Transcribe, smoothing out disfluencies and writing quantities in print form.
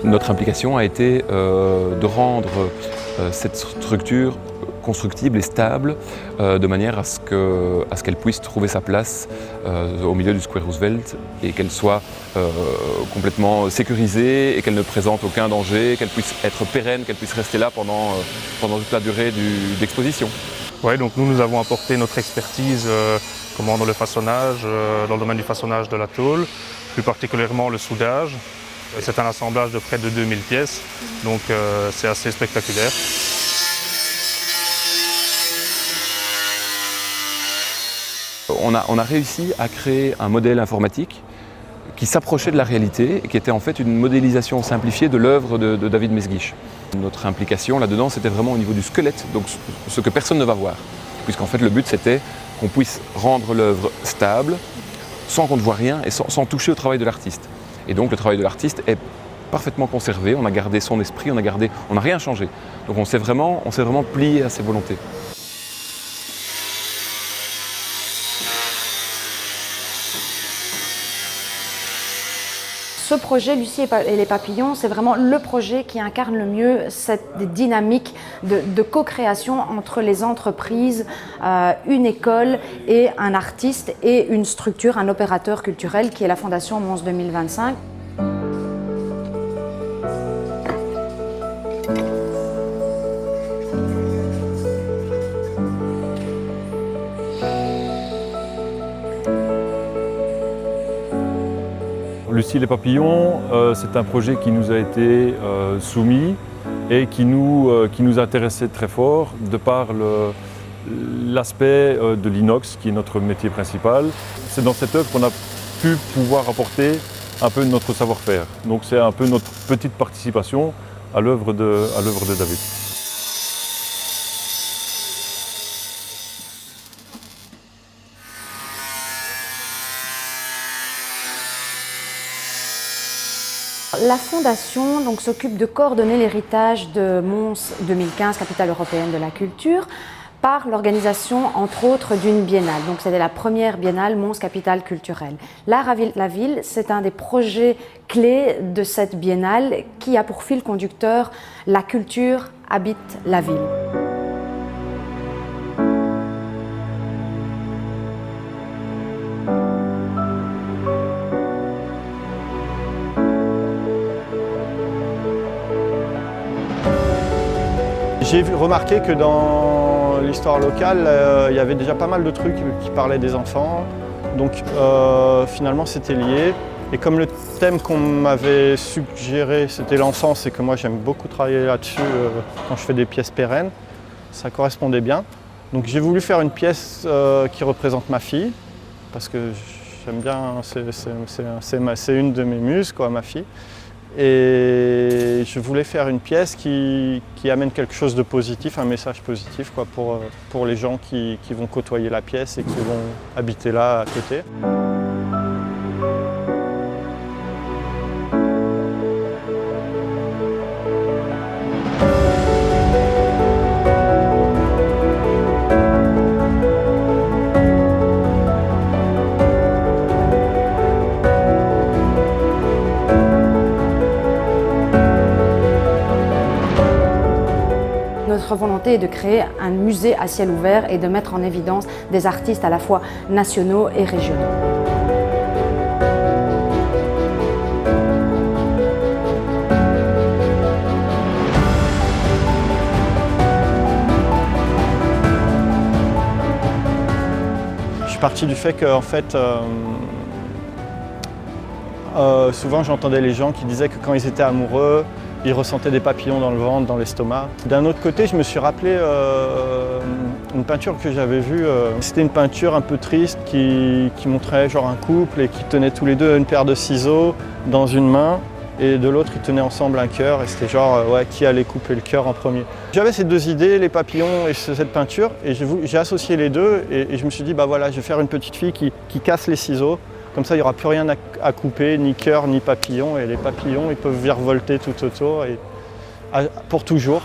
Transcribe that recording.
Notre implication a été de rendre cette structure constructible et stable de manière à ce qu'elle puisse trouver sa place au milieu du Square Roosevelt et qu'elle soit complètement sécurisée et qu'elle ne présente aucun danger, qu'elle puisse être pérenne, qu'elle puisse rester là pendant toute la durée d'exposition. Ouais, donc nous avons apporté notre expertise dans le façonnage, dans le domaine du façonnage de la tôle, plus particulièrement le soudage. C'est un assemblage de près de 2000 pièces, donc c'est assez spectaculaire. On a réussi à créer un modèle informatique qui s'approchait de la réalité et qui était en fait une modélisation simplifiée de l'œuvre de David Mesguich. Notre implication là-dedans, c'était vraiment au niveau du squelette, donc ce que personne ne va voir. Puisqu'en fait le but c'était qu'on puisse rendre l'œuvre stable, sans qu'on ne voit rien et sans toucher au travail de l'artiste. Et donc le travail de l'artiste est parfaitement conservé, on a gardé son esprit, on n'a rien changé. Donc on s'est vraiment plié à ses volontés. Ce projet, Lucie et les papillons, c'est vraiment le projet qui incarne le mieux cette dynamique de co-création entre les entreprises, une école et un artiste et une structure, un opérateur culturel qui est la Fondation Mons 2025. Lucie et les papillons, c'est un projet qui nous a été soumis et qui nous intéressait très fort de par l'aspect de l'inox qui est notre métier principal. C'est dans cette œuvre qu'on a pu pouvoir apporter un peu de notre savoir-faire. Donc c'est un peu notre petite participation à l'œuvre de David. La Fondation s'occupe de coordonner l'héritage de Mons 2015, capitale européenne de la culture, par l'organisation, entre autres, d'une biennale. Donc c'était la première biennale Mons Capitale Culturelle. L'art habite la ville, c'est un des projets clés de cette biennale qui a pour fil conducteur la culture habite la ville. J'ai remarqué que dans l'histoire locale, il y avait déjà pas mal de trucs qui parlaient des enfants. Donc finalement c'était lié. Et comme le thème qu'on m'avait suggéré c'était l'enfance et que moi j'aime beaucoup travailler là-dessus quand je fais des pièces pérennes, ça correspondait bien. Donc j'ai voulu faire une pièce qui représente ma fille, parce que j'aime bien, c'est une de mes muses, quoi, ma fille. Et je voulais faire une pièce qui amène quelque chose de positif, un message positif quoi, pour les gens qui vont côtoyer la pièce et qui vont habiter là à côté. Notre volonté est de créer un musée à ciel ouvert et de mettre en évidence des artistes à la fois nationaux et régionaux. Je suis parti du fait que en fait, souvent j'entendais les gens qui disaient que quand ils étaient amoureux, ils ressentaient des papillons dans le ventre, dans l'estomac. D'un autre côté, je me suis rappelé une peinture que j'avais vue. C'était une peinture un peu triste qui montrait genre un couple et qui tenaient tous les deux une paire de ciseaux dans une main et de l'autre ils tenaient ensemble un cœur et c'était genre ouais, qui allait couper le cœur en premier. J'avais ces deux idées, les papillons et cette peinture, et j'ai associé les deux et je me suis dit bah voilà, je vais faire une petite fille qui casse les ciseaux. Comme ça, il n'y aura plus rien à couper, ni cœur, ni papillon. Et les papillons, ils peuvent virevolter tout autour et pour toujours.